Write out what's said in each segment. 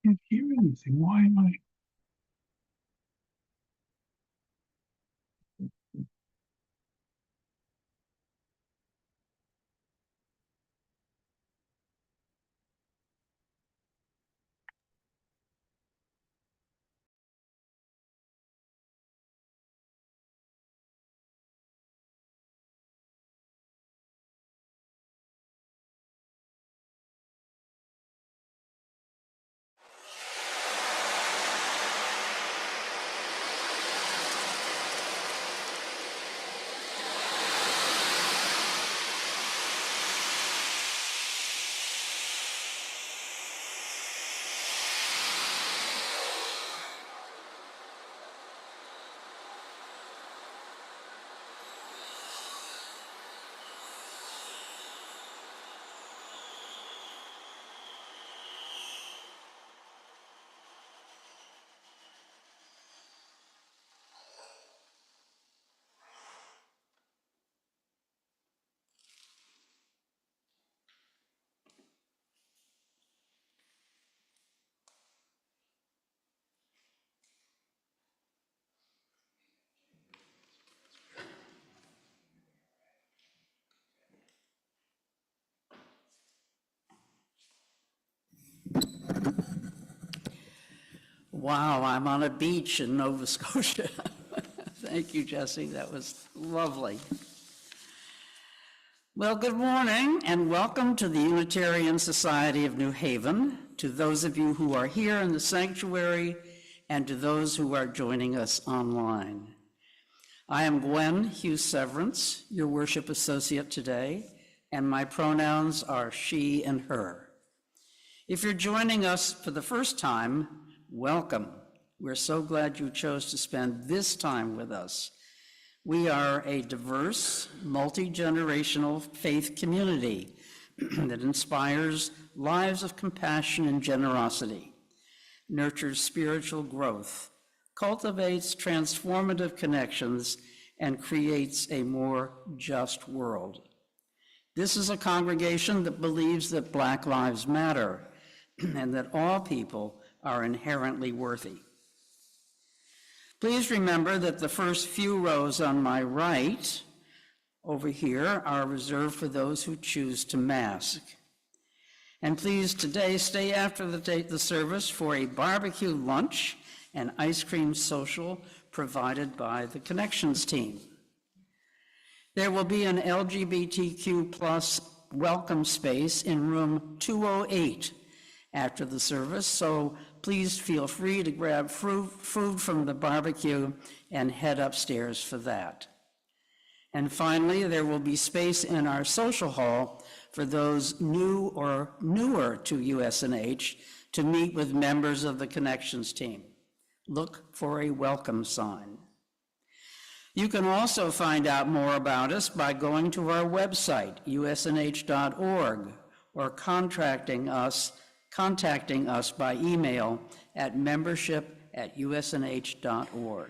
can't hear anything. Why am I? Wow, I'm on a beach in Nova Scotia. Thank you, Jesse. That was lovely. Well, good morning and welcome to the Unitarian Society of New Haven, to those of you who are here in the sanctuary and to those who are joining us online. I am Gwen Hughes Severance, your worship associate today, and my pronouns are she and her. If you're joining us for the first time, welcome. We're so glad you chose to spend this time with us. We are a diverse, multi-generational faith community that inspires lives of compassion and generosity, nurtures spiritual growth, cultivates transformative connections, and creates a more just world. This is a congregation that believes that Black lives matter and that all people are inherently worthy. Please remember that the first few rows on my right over here are reserved for those who choose to mask. And please today stay after the service for a barbecue lunch and ice cream social provided by the Connections team. There will be an LGBTQ plus welcome space in room 208 after the service, so please feel free to grab food from the barbecue and head upstairs for that. And finally, there will be space in our social hall for those new or newer to USNH to meet with members of the Connections team. Look for a welcome sign. You can also find out more about us by going to our website, usnh.org, or contacting us by email at membership@usnh.org.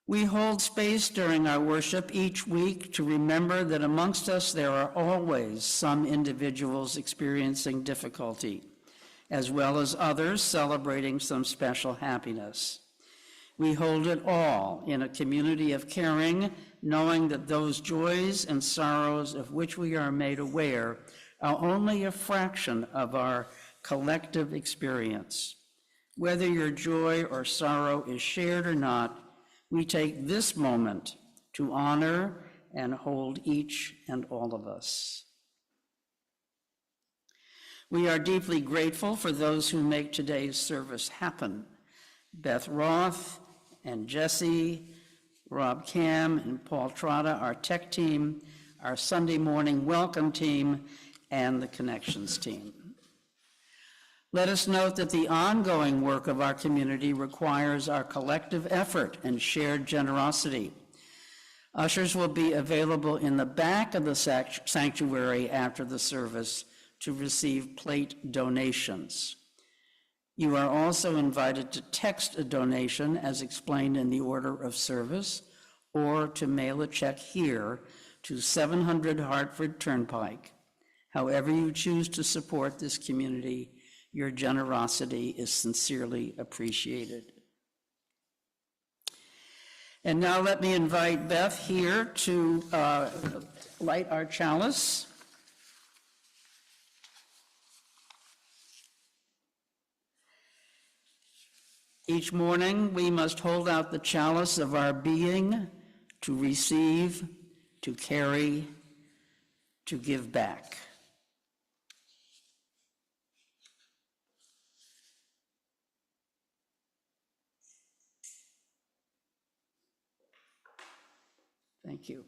We hold space during our worship each week to remember that amongst us there are always some individuals experiencing difficulty, as well as others celebrating some special happiness. We hold it all in a community of caring, knowing that those joys and sorrows of which we are made aware are only a fraction of our collective experience. Whether your joy or sorrow is shared or not, we take this moment to honor and hold each and all of us. We are deeply grateful for those who make today's service happen. Beth Roth and Jesse, Rob Cam and Paul Trotta, our tech team, our Sunday morning welcome team, and the Connections team. Let us note that the ongoing work of our community requires our collective effort and shared generosity. Ushers will be available in the back of the sanctuary after the service to receive plate donations. You are also invited to text a donation as explained in the order of service, or to mail a check here to 700 Hartford Turnpike, However you choose to support this community, your generosity is sincerely appreciated. And now let me invite Beth here to light our chalice. Each morning, we must hold out the chalice of our being to receive, to carry, to give back. Thank you.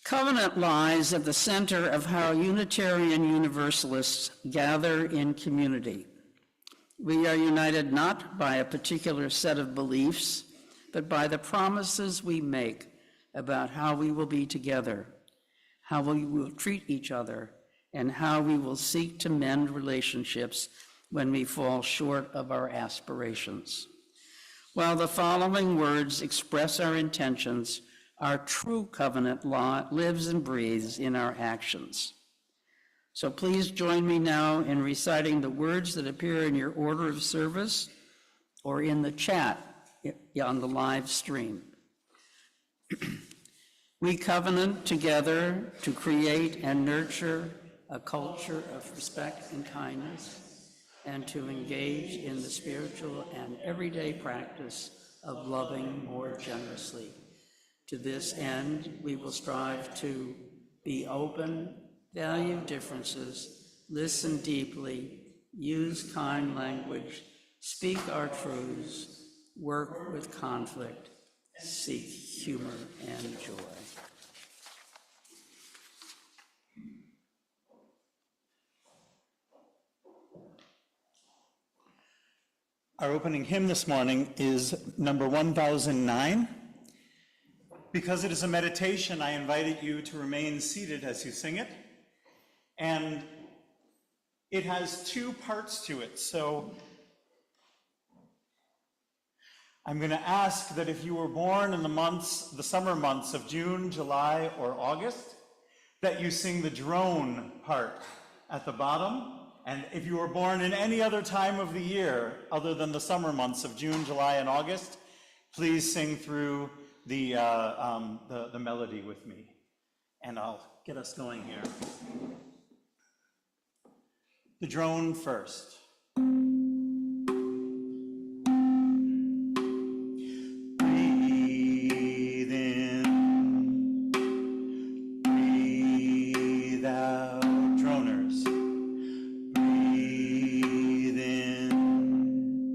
Covenant lies at the center of how Unitarian Universalists gather in community. We are united not by a particular set of beliefs, but by the promises we make about how we will be together, how we will treat each other, and how we will seek to mend relationships when we fall short of our aspirations. While the following words express our intentions, our true covenant law lives and breathes in our actions. So please join me now in reciting the words that appear in your order of service or in the chat on the live stream. We covenant together to create and nurture a culture of respect and kindness, and to engage in the spiritual and everyday practice of loving more generously. To this end, we will strive to be open, value differences, listen deeply, use kind language, speak our truths, work with conflict, seek humor and joy. Our opening hymn this morning is number 1009. Because it is a meditation, I invited you to remain seated as you sing it. And it has two parts to it. So I'm going to ask that if you were born in the summer months of June, July, or August, that you sing the drone part at the bottom. And if you were born in any other time of the year other than the summer months of June, July, and August, please sing through the melody with me. And I'll get us going here. The drone first. Breathe in, breathe out, droners. Breathe in,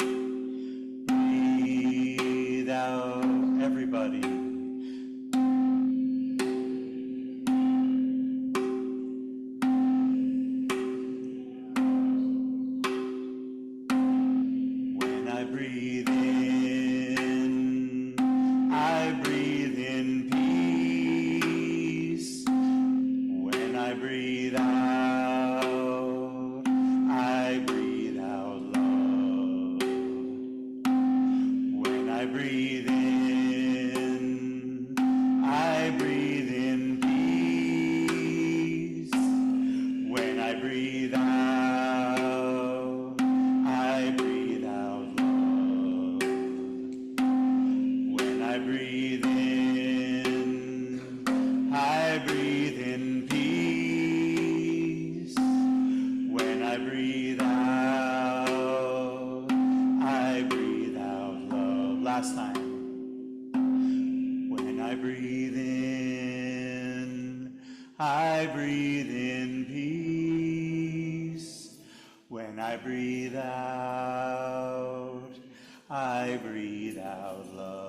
breathe out, everybody. When I breathe in, I breathe in peace. When I breathe out, I breathe out love. When I breathe in, I breathe in peace. When I breathe out, I breathe out love. When I breathe in, I breathe in peace. When I breathe out, I breathe out love. Last time. When I breathe in, I breathe in peace. When I breathe out, I breathe out love.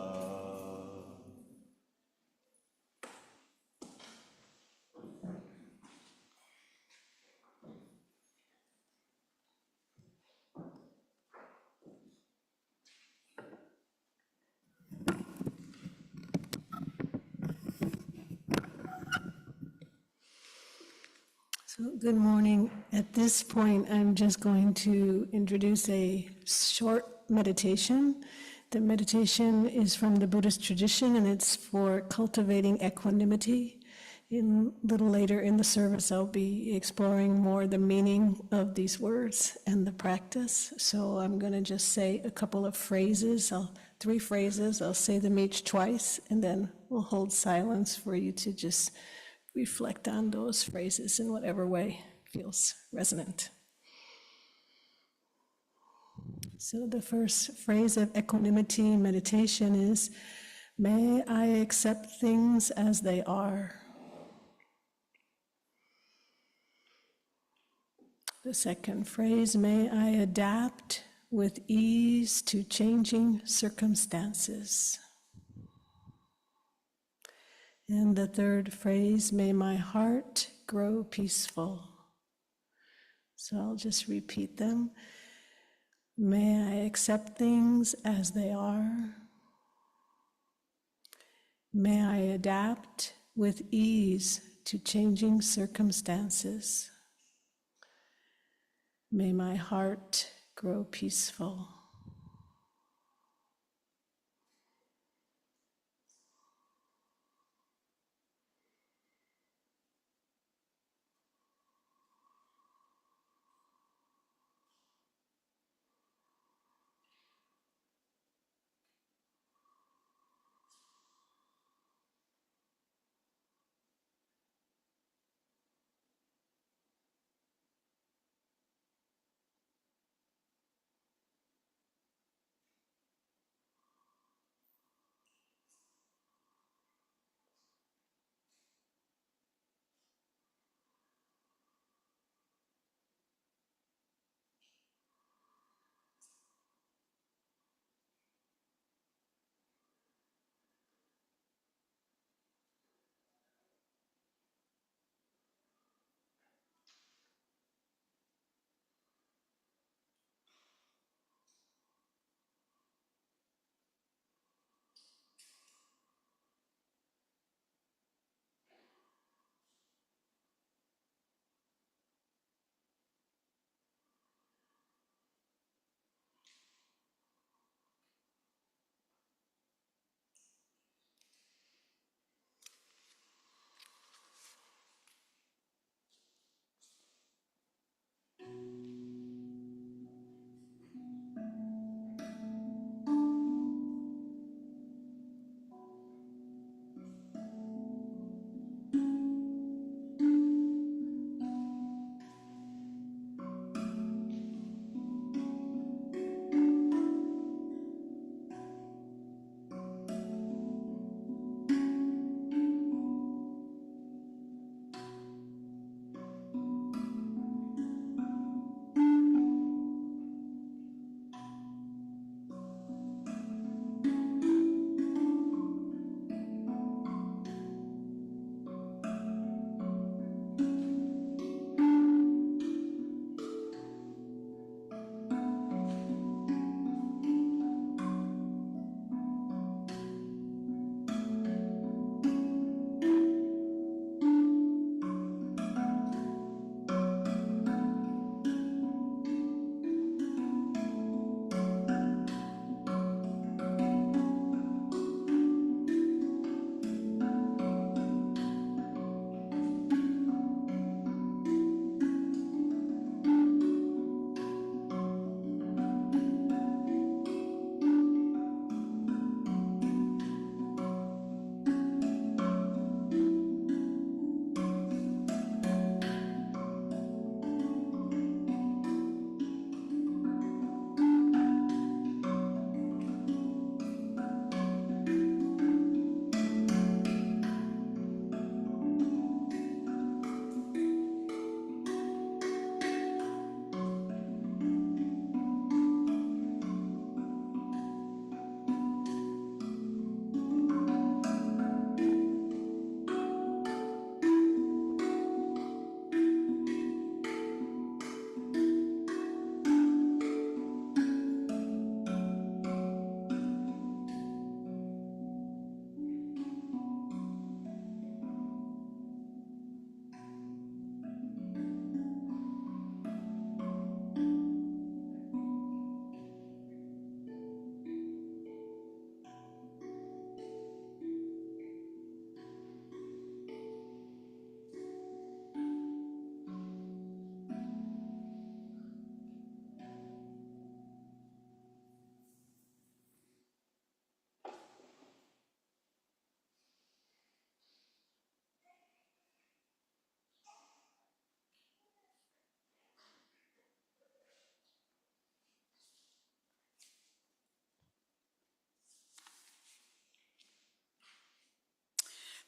So, good morning. At this point, I'm just going to introduce a short meditation. The meditation is from the Buddhist tradition, and it's for cultivating equanimity. In little later in the service, I'll be exploring more the meaning of these words and the practice. So I'm going to just say a couple of phrases, 3 phrases. I'll say them each twice, and then we'll hold silence for you to just reflect on those phrases in whatever way feels resonant. So the first phrase of equanimity meditation is, may I accept things as they are. The second phrase, may I adapt with ease to changing circumstances. And the third phrase, may my heart grow peaceful. So I'll just repeat them. May I accept things as they are. May I adapt with ease to changing circumstances. May my heart grow peaceful.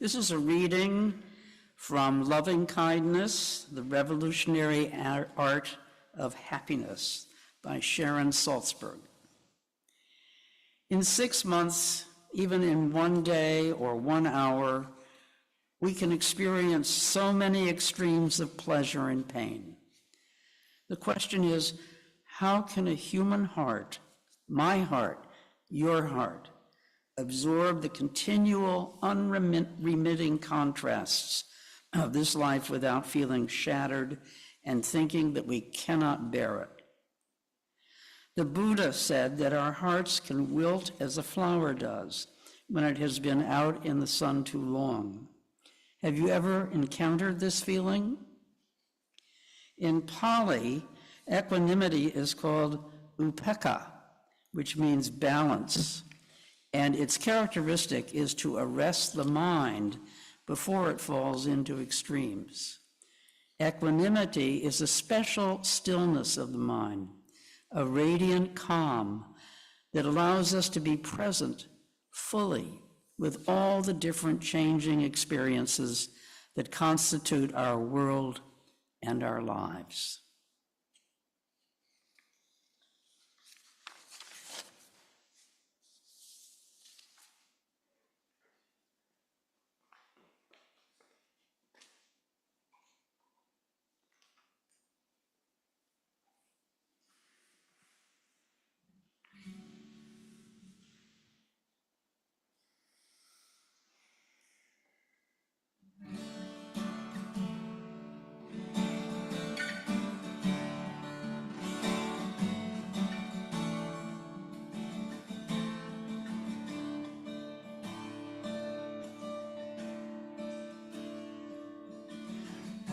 This is a reading from Loving Kindness, the Revolutionary Art of Happiness by Sharon Salzberg. In 6 months, even in one day or 1 hour, we can experience so many extremes of pleasure and pain. The question is, how can a human heart, my heart, your heart, absorb the continual, unremitting contrasts of this life without feeling shattered and thinking that we cannot bear it? The Buddha said that our hearts can wilt as a flower does when it has been out in the sun too long. Have you ever encountered this feeling? In Pali, equanimity is called upekkha, which means balance, and its characteristic is to arrest the mind before it falls into extremes. Equanimity is a special stillness of the mind, a radiant calm that allows us to be present fully with all the different changing experiences that constitute our world and our lives.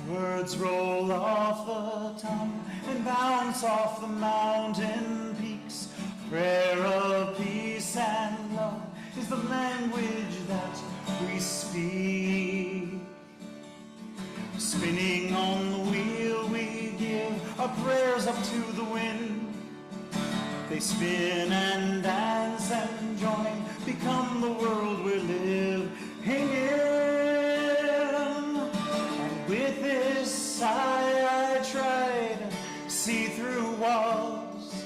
Words roll off the tongue and bounce off the mountain peaks. Prayer of peace and love is the language that we speak. Spinning on the wheel we give our prayers up to the wind. They spin and dance and join, become the world we're living in. With this eye I try to see through walls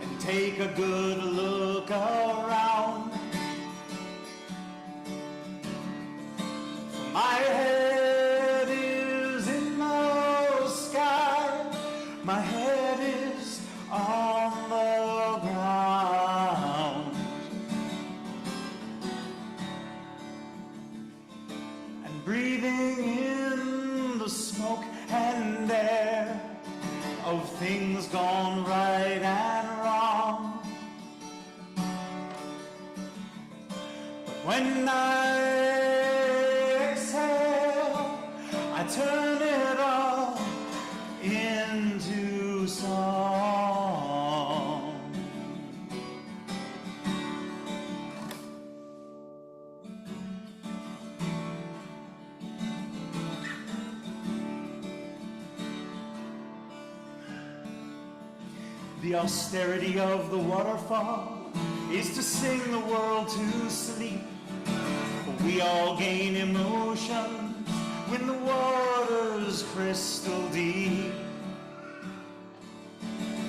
and take a good look around. My head is in the sky, my head is on the ground. And breathing in the smoke and air of things gone right and wrong. But when I exhale, I turn it all into song. The austerity of the waterfall is to sing the world to sleep. But we all gain emotion when the water's crystal deep.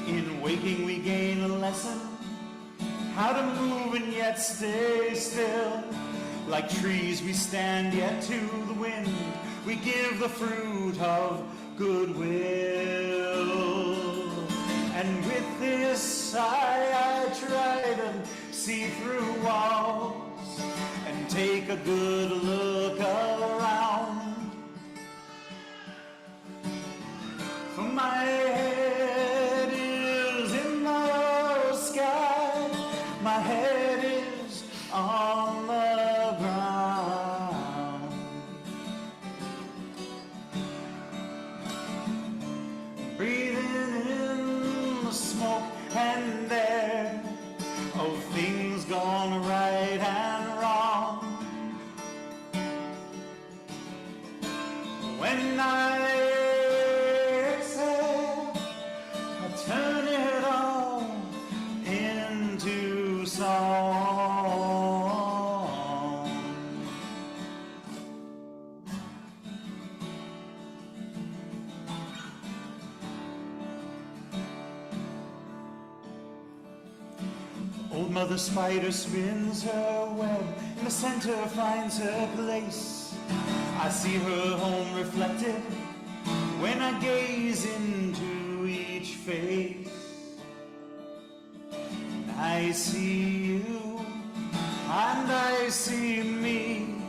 In waking we gain a lesson, how to move and yet stay still. Like trees we stand yet to the wind, we give the fruit of goodwill. And with this eye I try to see through walls and take a good look around. For my head is in the sky, my head is on the ground. Breathing in the smoke and air of things gone right and wrong. When I exhale, I turn it all into song. Old Mother Spider spins her web, in the center finds her place. I see her home reflected when I gaze into each face. And I see you, and I see me.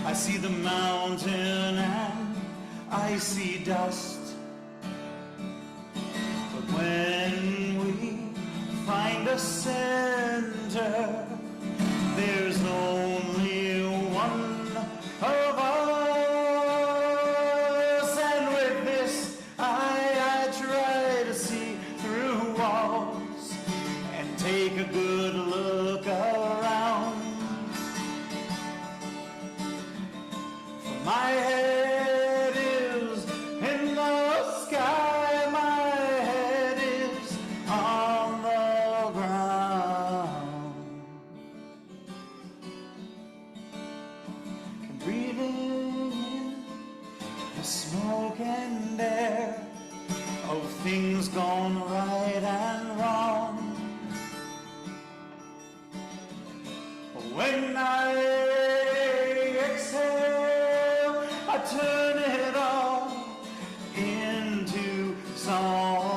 I see the mountain and I see dust. But when we find a center, there's only one of us. And with this, I try to see through walls and take a good look around. For my head is in the sky, my head is on the ground. And breathing in the smoke and air of things gone right and wrong. When I exhale, I turn it all into song.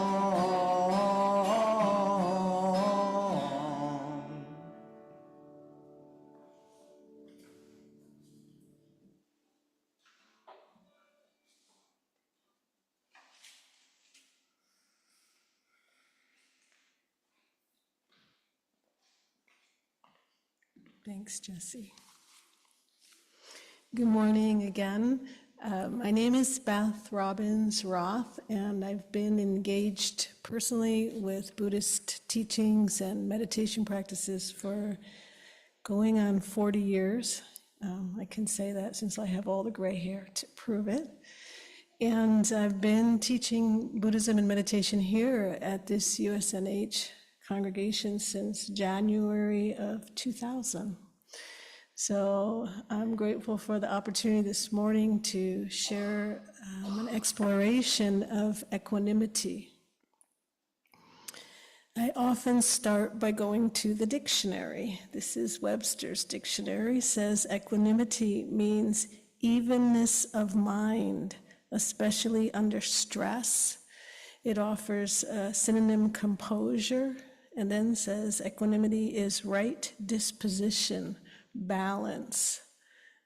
Thanks, Jesse. Good morning again. My name is Beth Robbins Roth, and I've been engaged personally with Buddhist teachings and meditation practices for going on 40 years. I can say that since I have all the gray hair to prove it. And I've been teaching Buddhism and meditation here at this USNH congregation since January of 2000. So I'm grateful for the opportunity this morning to share an exploration of equanimity. I often start by going to the dictionary. This is Webster's dictionary. It says equanimity means evenness of mind, especially under stress. It offers a synonym composure, and then says equanimity is right disposition, balance.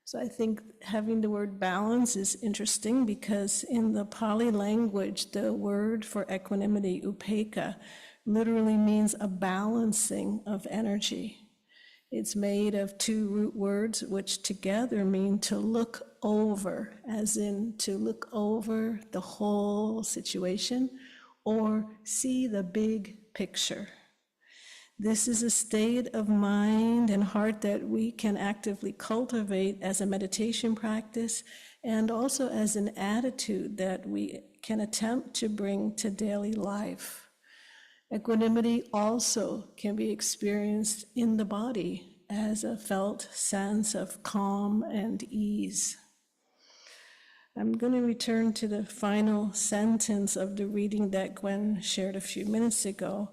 So I think having the word balance is interesting because in the Pali language, the word for equanimity, upekkha, literally means a balancing of energy. It's made of two root words, which together mean to look over, as in to look over the whole situation or see the big picture. This is a state of mind and heart that we can actively cultivate as a meditation practice and also as an attitude that we can attempt to bring to daily life. Equanimity also can be experienced in the body as a felt sense of calm and ease. I'm going to return to the final sentence of the reading that Gwen shared a few minutes ago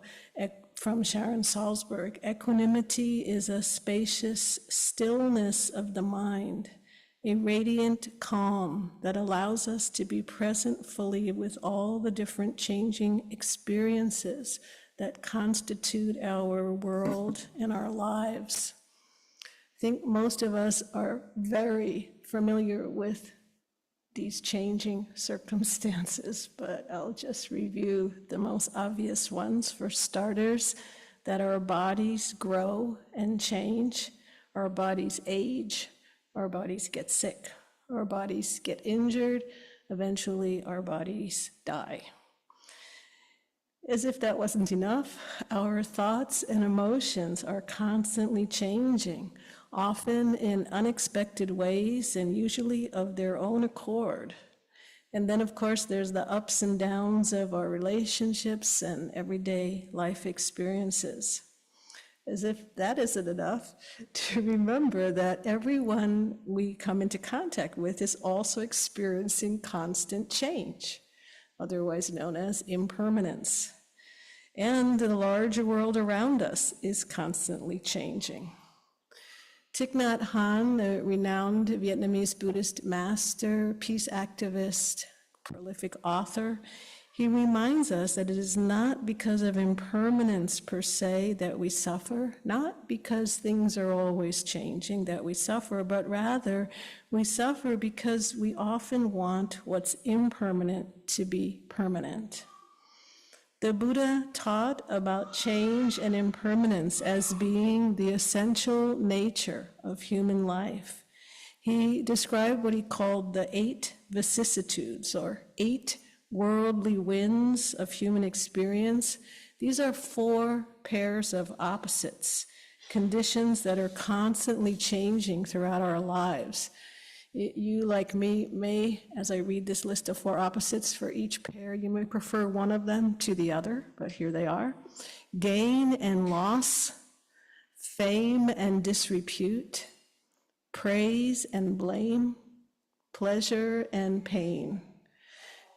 from Sharon Salzberg. Equanimity is a spacious stillness of the mind, a radiant calm that allows us to be present fully with all the different changing experiences that constitute our world and our lives. I think most of us are very familiar with these changing circumstances, but I'll just review the most obvious ones. For starters, that our bodies grow and change, our bodies age, our bodies get sick, our bodies get injured, eventually our bodies die. As if that wasn't enough, our thoughts and emotions are constantly changing, often in unexpected ways and usually of their own accord. And then, of course, there's the ups and downs of our relationships and everyday life experiences. As if that isn't enough, to remember that everyone we come into contact with is also experiencing constant change, otherwise known as impermanence. and the larger world around us is constantly changing. Thich Nhat Hanh, the renowned Vietnamese Buddhist master, peace activist, prolific author, he reminds us that it is not because of impermanence per se that we suffer, not because things are always changing that we suffer, but rather we suffer because we often want what's impermanent to be permanent. The Buddha taught about change and impermanence as being the essential nature of human life. He described what he called the 8 vicissitudes, or 8 worldly winds of human experience. These are 4 pairs of opposites, conditions that are constantly changing throughout our lives. You, like me, may, as I read this list of 4 opposites for each pair, you may prefer one of them to the other, but here they are. Gain and loss, fame and disrepute, praise and blame, pleasure and pain.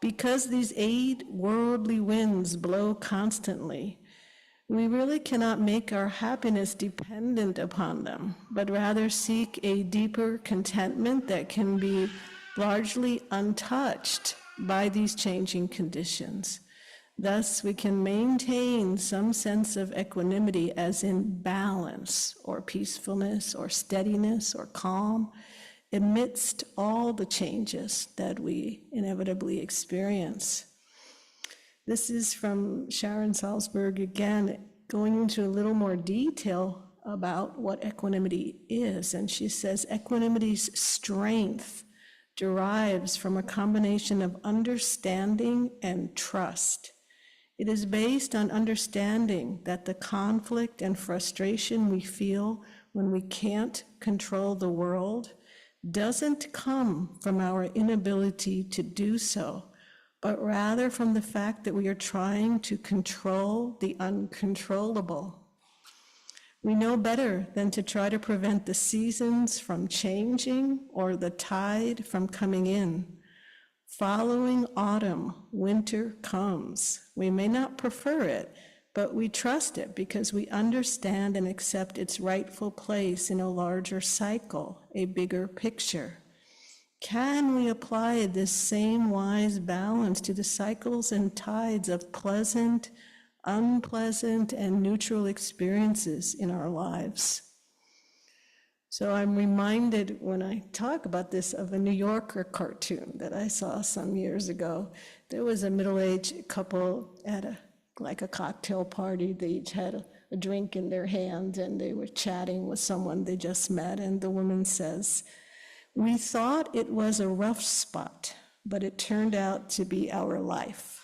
Because these 8 worldly winds blow constantly, we really cannot make our happiness dependent upon them, but rather seek a deeper contentment that can be largely untouched by these changing conditions. Thus, we can maintain some sense of equanimity, as in balance or peacefulness or steadiness or calm, amidst all the changes that we inevitably experience. This is from Sharon Salzberg, again, going into a little more detail about what equanimity is. And she says, equanimity's strength derives from a combination of understanding and trust. It is based on understanding that the conflict and frustration we feel when we can't control the world doesn't come from our inability to do so, but rather from the fact that we are trying to control the uncontrollable. We know better than to try to prevent the seasons from changing or the tide from coming in. Following autumn, winter comes. We may not prefer it, but we trust it because we understand and accept its rightful place in a larger cycle, a bigger picture. Can we apply this same wise balance to the cycles and tides of pleasant, unpleasant, and neutral experiences in our lives? So I'm reminded when I talk about this of a New Yorker cartoon that I saw some years ago. There was a middle-aged couple at a cocktail party. They each had a drink in their hand and they were chatting with someone they just met, and the woman says, "We thought it was a rough spot, but it turned out to be our life."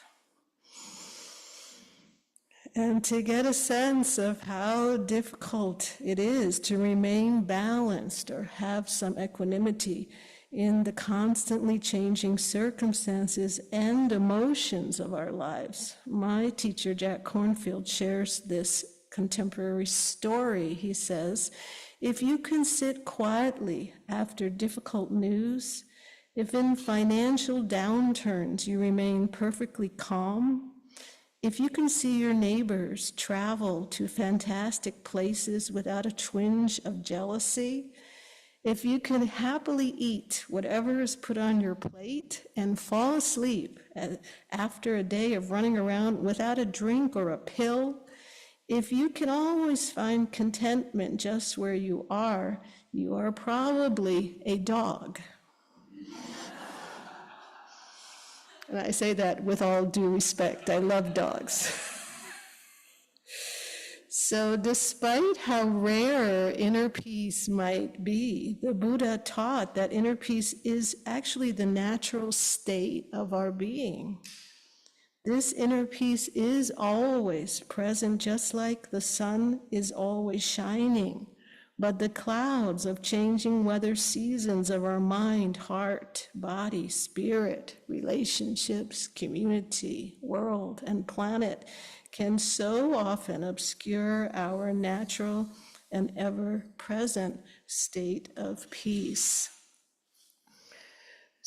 And to get a sense of how difficult it is to remain balanced or have some equanimity in the constantly changing circumstances and emotions of our lives. My teacher, Jack Kornfield, shares this contemporary story. He says, if you can sit quietly after difficult news, if in financial downturns you remain perfectly calm, if you can see your neighbors travel to fantastic places without a twinge of jealousy, if you can happily eat whatever is put on your plate and fall asleep after a day of running around without a drink or a pill, if you can always find contentment just where you are probably a dog. And I say that with all due respect. I love dogs. So despite how rare inner peace might be, the Buddha taught that inner peace is actually the natural state of our being. This inner peace is always present, just like the sun is always shining. But the clouds of changing weather seasons of our mind, heart, body, spirit, relationships, community, world, and planet can so often obscure our natural and ever-present state of peace.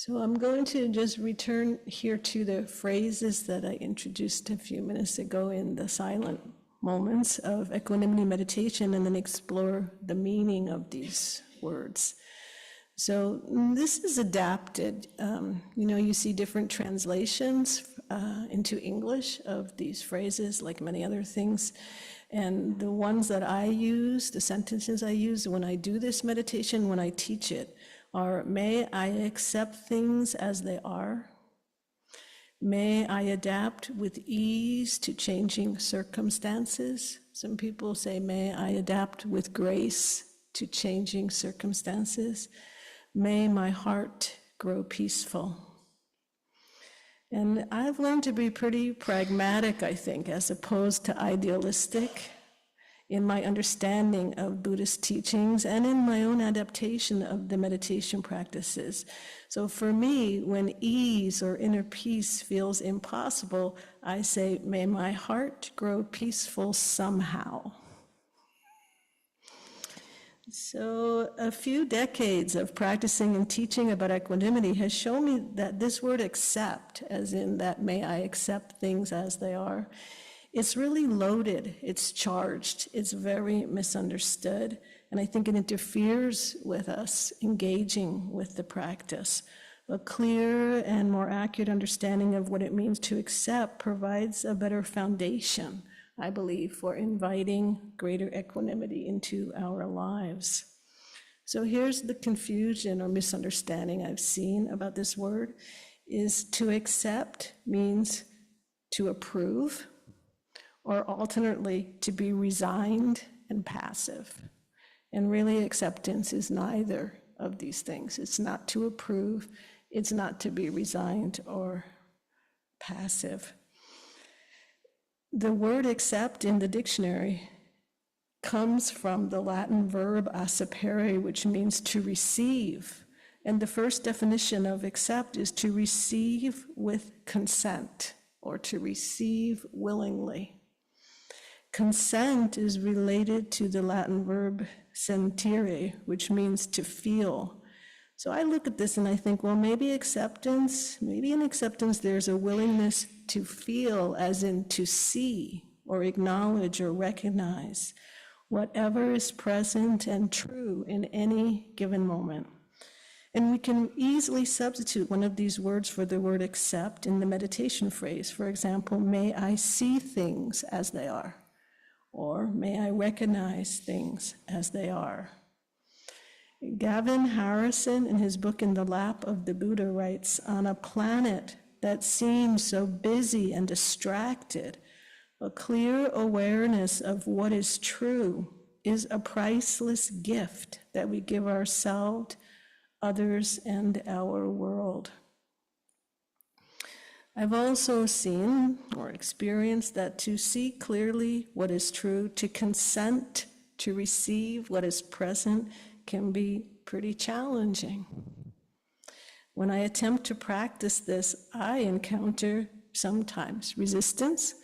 So I'm going to just return here to the phrases that I introduced a few minutes ago in the silent moments of equanimity meditation, and then explore the meaning of these words. So this is adapted. You see different translations into English of these phrases, like many other things. And the ones that I use, the sentences I use when I do this meditation, when I teach it, are, may I accept things as they are. May I adapt with ease to changing circumstances. Some people say, may I adapt with grace to changing circumstances. May my heart grow peaceful. And I've learned to be pretty pragmatic, I think, as opposed to idealistic in my understanding of Buddhist teachings and in my own adaptation of the meditation practices. So for me, when ease or inner peace feels impossible, I say, may my heart grow peaceful somehow. So a few decades of practicing and teaching about equanimity has shown me that this word accept, as in that may I accept things as they are, it's really loaded, it's charged, it's very misunderstood, and I think it interferes with us engaging with the practice. A clear and more accurate understanding of what it means to accept provides a better foundation, I believe, for inviting greater equanimity into our lives. So here's the confusion or misunderstanding I've seen about this word, is to accept means to approve, or alternately to be resigned and passive. And really acceptance is neither of these things. It's not to approve, it's not to be resigned or passive. The word accept in the dictionary comes from the Latin verb accepere, which means to receive. And the first definition of accept is to receive with consent, or to receive willingly. Consent is related to the Latin verb sentire, which means to feel. So I look at this and I think, well, maybe in acceptance there's a willingness to feel, as in to see or acknowledge or recognize whatever is present and true in any given moment. And we can easily substitute one of these words for the word accept in the meditation phrase. For example, may I see things as they are, or may I recognize things as they are. Gavin Harrison, in his book In the Lap of the Buddha, writes, on a planet that seems so busy and distracted, a clear awareness of what is true is a priceless gift that we give ourselves, others, and our world. I've also seen or experienced that to see clearly what is true, to consent to receive what is present, can be pretty challenging. When I attempt to practice this, I encounter sometimes resistance,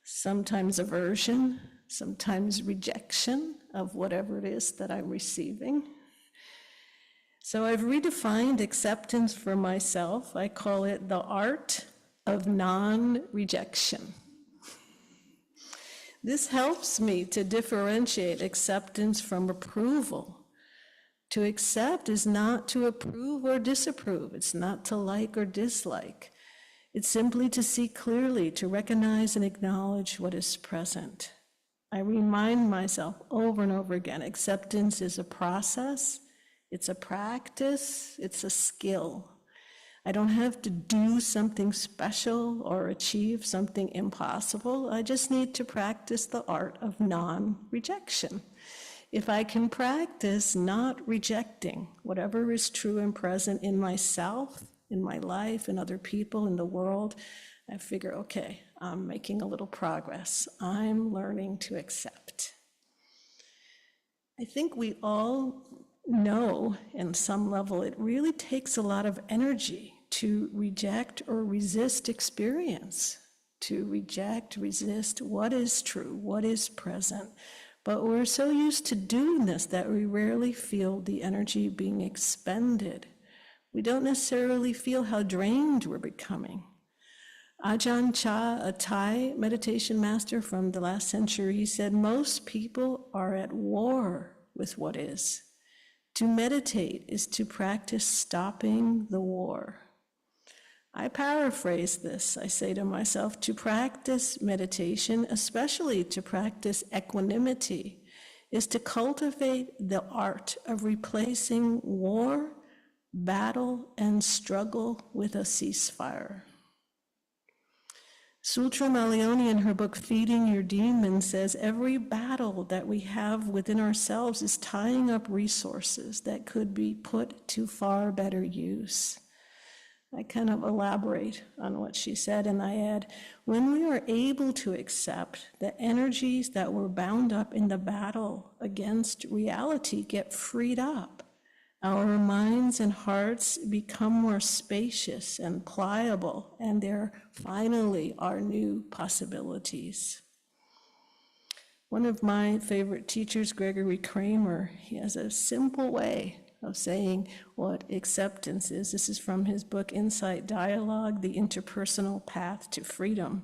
sometimes aversion, sometimes rejection of whatever it is that I'm receiving. So I've redefined acceptance for myself. I call it the art of non-rejection. This helps me to differentiate acceptance from approval. To accept is not to approve or disapprove. It's not to like or dislike. It's simply to see clearly, to recognize and acknowledge what is present. I remind myself over and over again, acceptance is a process, it's a practice, it's a skill. I don't have to do something special or achieve something impossible. I just need to practice the art of non-rejection. If I can practice not rejecting whatever is true and present in myself, in my life, in other people, in the world, I figure, okay, I'm making a little progress. I'm learning to accept. I think we all know, in some level, it really takes a lot of energy to reject or resist experience, to reject, resist what is true, what is present. But we're so used to doing this that we rarely feel the energy being expended. we don't necessarily feel how drained we're becoming. Ajahn Chah, a Thai meditation master from the last century, he said, most people are at war with what is. To meditate is to practice stopping the war. I paraphrase this. I say to myself, to practice meditation, especially to practice equanimity, is to cultivate the art of replacing war, battle, and struggle with a ceasefire. Sutra Malioni, in her book Feeding Your Demons, says every battle that we have within ourselves is tying up resources that could be put to far better use. I kind of elaborate on what she said, and I add, when we are able to accept the energies that were bound up in the battle against reality get freed up, our minds and hearts become more spacious and pliable, and there finally are new possibilities. One of my favorite teachers, Gregory Kramer, he has a simple way of saying what acceptance is. This is from his book, Insight Dialogue, The Interpersonal Path to Freedom.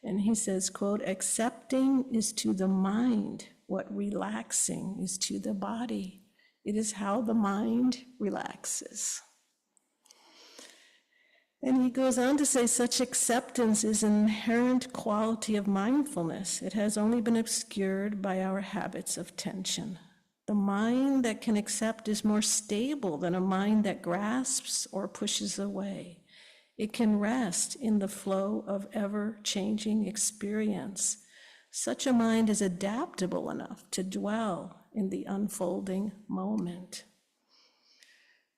And he says, quote, accepting is to the mind what relaxing is to the body. It is how the mind relaxes. And he goes on to say, such acceptance is an inherent quality of mindfulness. It has only been obscured by our habits of tension. The mind that can accept is more stable than a mind that grasps or pushes away. It can rest in the flow of ever-changing experience. Such a mind is adaptable enough to dwell in the unfolding moment.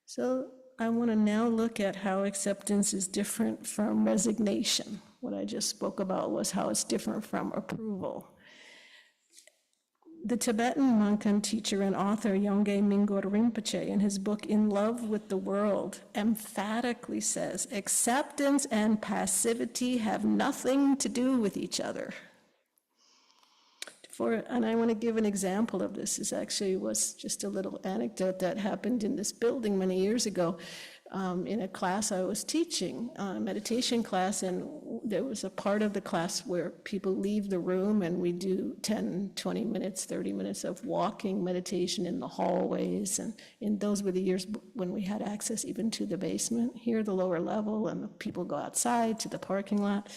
So I want to now look at how acceptance is different from resignation. What I just spoke about was how it's different from approval. The Tibetan monk and teacher and author Yongey Mingyur Rinpoche, in his book In Love with the World, emphatically says, acceptance and passivity have nothing to do with each other. And I want to give an example of this. This actually was just a little anecdote that happened in this building many years ago. In a class I was teaching, a meditation class, and there was a part of the class where people leave the room and we do 10, 20 minutes, 30 minutes of walking meditation in the hallways. And those were the years when we had access even to the basement, here the lower level, and the people go outside to the parking lot.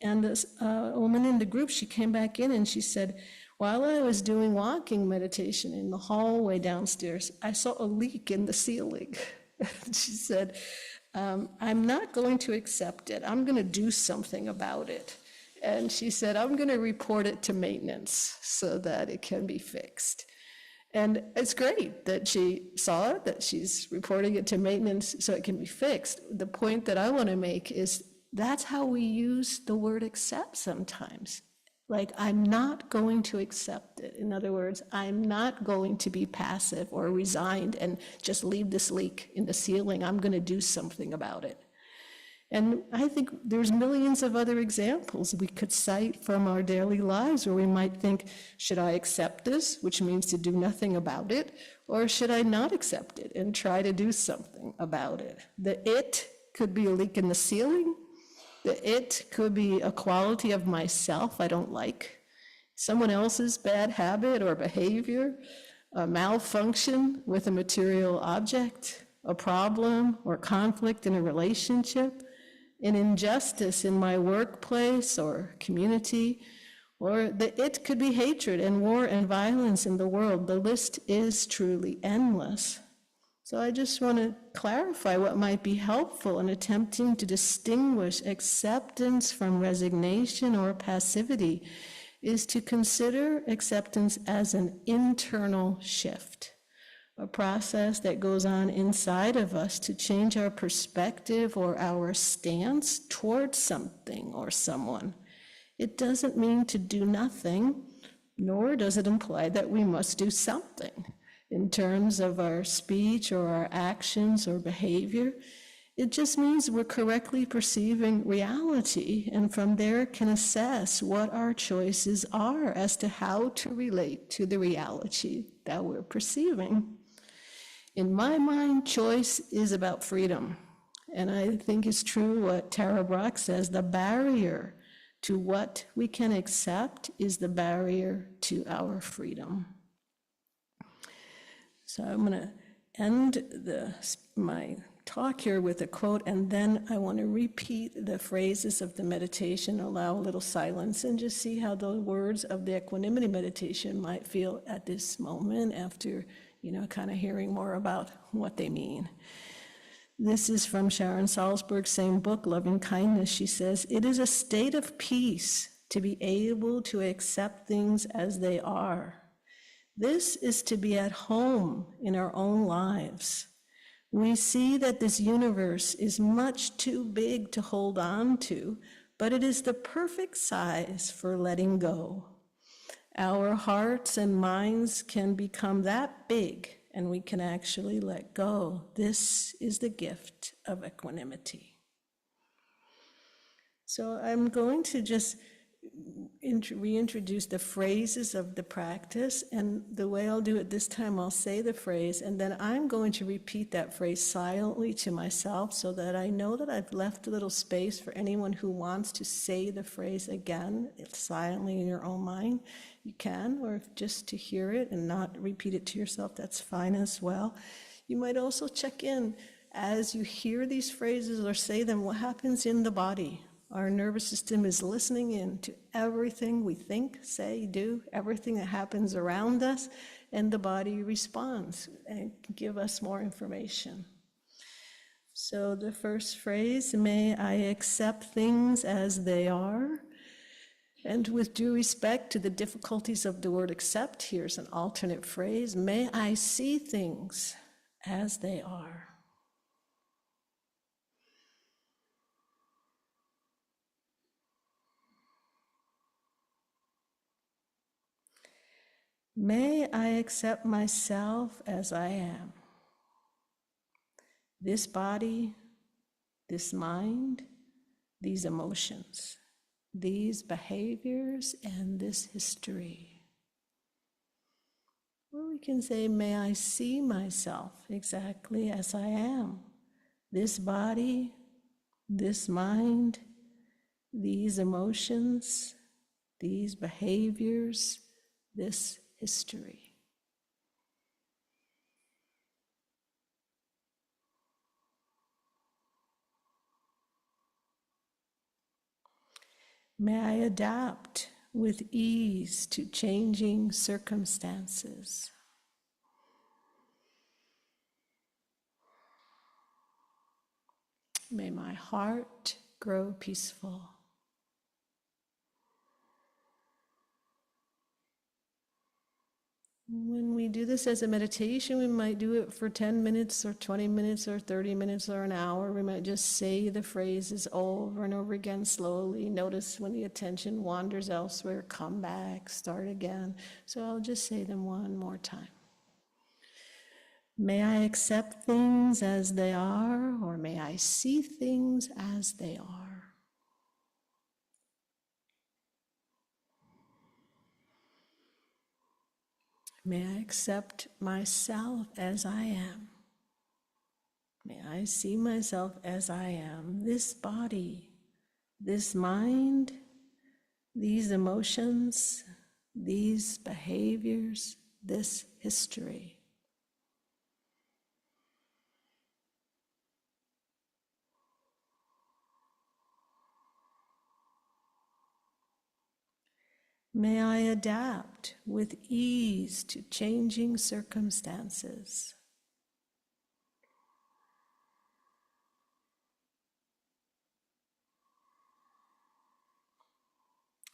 And this woman in the group, she came back in and she said, while I was doing walking meditation in the hallway downstairs, I saw a leak in the ceiling. She said, I'm not going to accept it. I'm going to do something about it. And she said, I'm going to report it to maintenance so that it can be fixed. And it's great that she saw it, that she's reporting it to maintenance so it can be fixed. The point that I want to make is that's how we use the word accept sometimes. Like, I'm not going to accept it. In other words, I'm not going to be passive or resigned and just leave this leak in the ceiling. I'm going to do something about it. And I think there's millions of other examples we could cite from our daily lives where we might think, should I accept this, which means to do nothing about it, or should I not accept it and try to do something about it? The it could be a leak in the ceiling. The it could be a quality of myself I don't like, someone else's bad habit or behavior, a malfunction with a material object, a problem or conflict in a relationship, an injustice in my workplace or community, or the it could be hatred and war and violence in the world. The list is truly endless. So I just want to clarify what might be helpful in attempting to distinguish acceptance from resignation or passivity is to consider acceptance as an internal shift, a process that goes on inside of us to change our perspective or our stance towards something or someone. It doesn't mean to do nothing, nor does it imply that we must do something in terms of our speech or our actions or behavior. It just means we're correctly perceiving reality, and from there can assess what our choices are as to how to relate to the reality that we're perceiving. In my mind, choice is about freedom. And I think it's true what Tara Brach says, the barrier to what we can accept is the barrier to our freedom. So I'm going to end my talk here with a quote, and then I want to repeat the phrases of the meditation, allow a little silence, and just see how the words of the equanimity meditation might feel at this moment after, kind of hearing more about what they mean. This is from Sharon Salzberg's same book, Loving Kindness. She says, "It is a state of peace to be able to accept things as they are. This is to be at home in our own lives. We see that this universe is much too big to hold on to, but it is the perfect size for letting go. Our hearts and minds can become that big, and we can actually let go. This is the gift of equanimity." So I'm going to just reintroduce the phrases of the practice, and the way I'll do it this time, I'll say the phrase, and then I'm going to repeat that phrase silently to myself so that I know that I've left a little space for anyone who wants to say the phrase again silently in your own mind. You can, or just to hear it and not repeat it to yourself, that's fine as well. You might also check in as you hear these phrases or say them, what happens in the body. Our nervous system is listening in to everything we think, say, do, everything that happens around us, and the body responds and give us more information. So the first phrase, may I accept things as they are. And with due respect to the difficulties of the word accept, here's an alternate phrase, may I see things as they are. May I accept myself as I am. This body, this mind, these emotions, these behaviors, and this history. Or we can say, may I see myself exactly as I am. This body, this mind, these emotions, these behaviors, this history. May I adapt with ease to changing circumstances. May my heart grow peaceful. When we do this as a meditation, we might do it for 10 minutes or 20 minutes or 30 minutes or an hour. We might just say the phrases over and over again slowly. Notice when the attention wanders elsewhere, come back, start again. So I'll just say them one more time. May I accept things as they are, or may I see things as they are. May I accept myself as I am. May I see myself as I am. This body, this mind, these emotions, these behaviors, this history. May I adapt with ease to changing circumstances.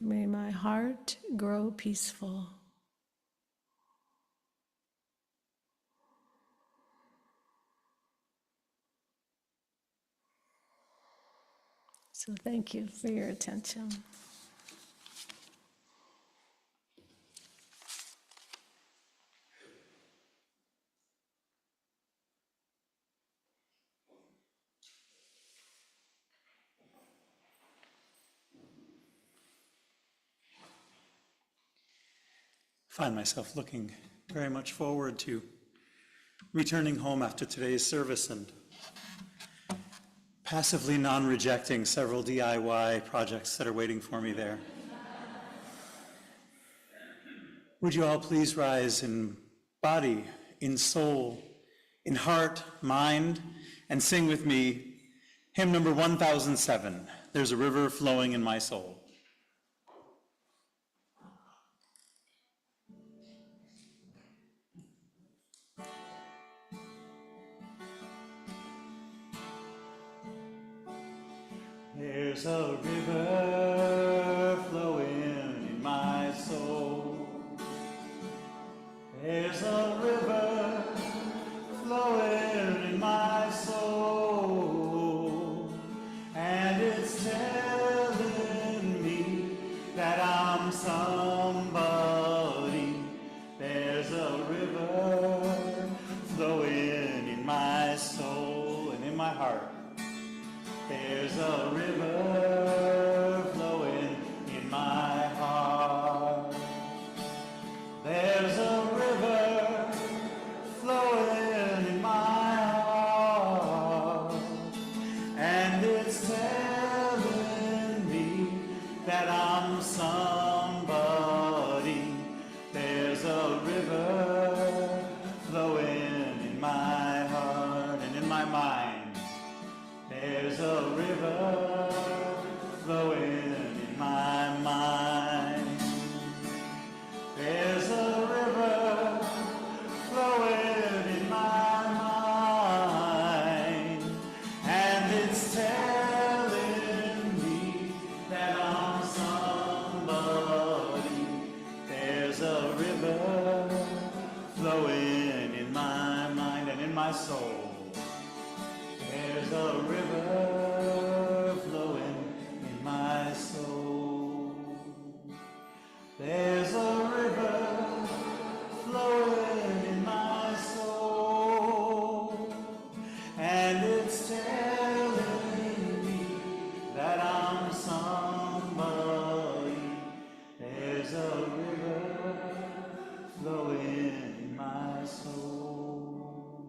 May my heart grow peaceful. So thank you for your attention. Find myself looking very much forward to returning home after today's service and passively non-rejecting several DIY projects that are waiting for me there. Would you all please rise in body, in soul, in heart, mind, and sing with me hymn number 1007, There's a River Flowing in My Soul. There's a river flowing in my soul. There's a river flowing in my soul. And it's telling me that I'm somebody. There's a river flowing in my soul and in my heart. There's a river flowing in my heart. There's a river flowing in my heart. And it's telling me that I'm somebody. There's a river flowing in my heart and in my mind. There's a river flowing in my mind. There's a river flowing in my mind. And it's telling me that I'm somebody. There's a river flowing in my mind and in my soul. There's a river flowing in my soul. There's a river flowing in my soul. And it's telling me that I'm somebody. There's a river flowing in my soul.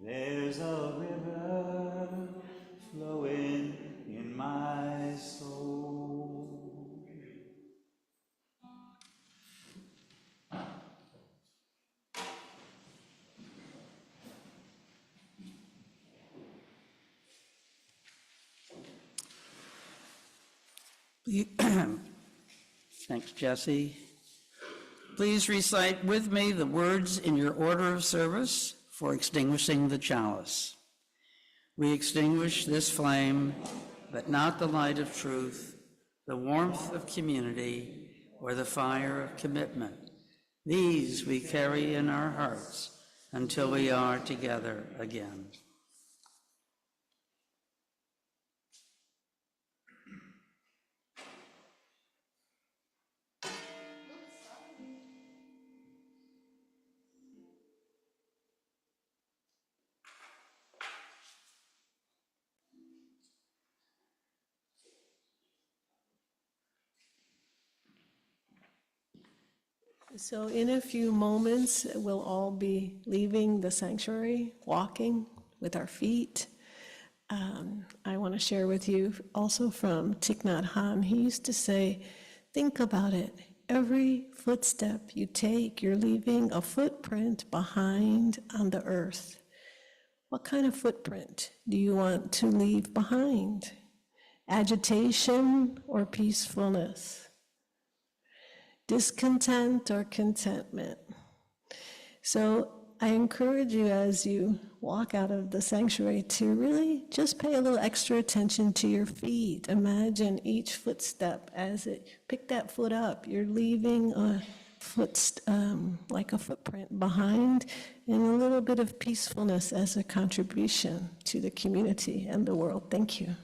There's a river flowing in my soul. Thanks, Jesse. Please recite with me the words in your order of service for extinguishing the chalice. We extinguish this flame, but not the light of truth, the warmth of community, or the fire of commitment. These we carry in our hearts until we are together again. So in a few moments, we'll all be leaving the sanctuary, walking with our feet. I want to share with you also from Thich Nhat Hanh. He used to say, think about it. Every footstep you take, you're leaving a footprint behind on the earth. What kind of footprint do you want to leave behind? Agitation or peacefulness? Discontent or contentment? So I encourage you as you walk out of the sanctuary to really just pay a little extra attention to your feet. Imagine each footstep as it, pick that foot up. You're leaving a like a footprint behind, and a little bit of peacefulness as a contribution to the community and the world. Thank you.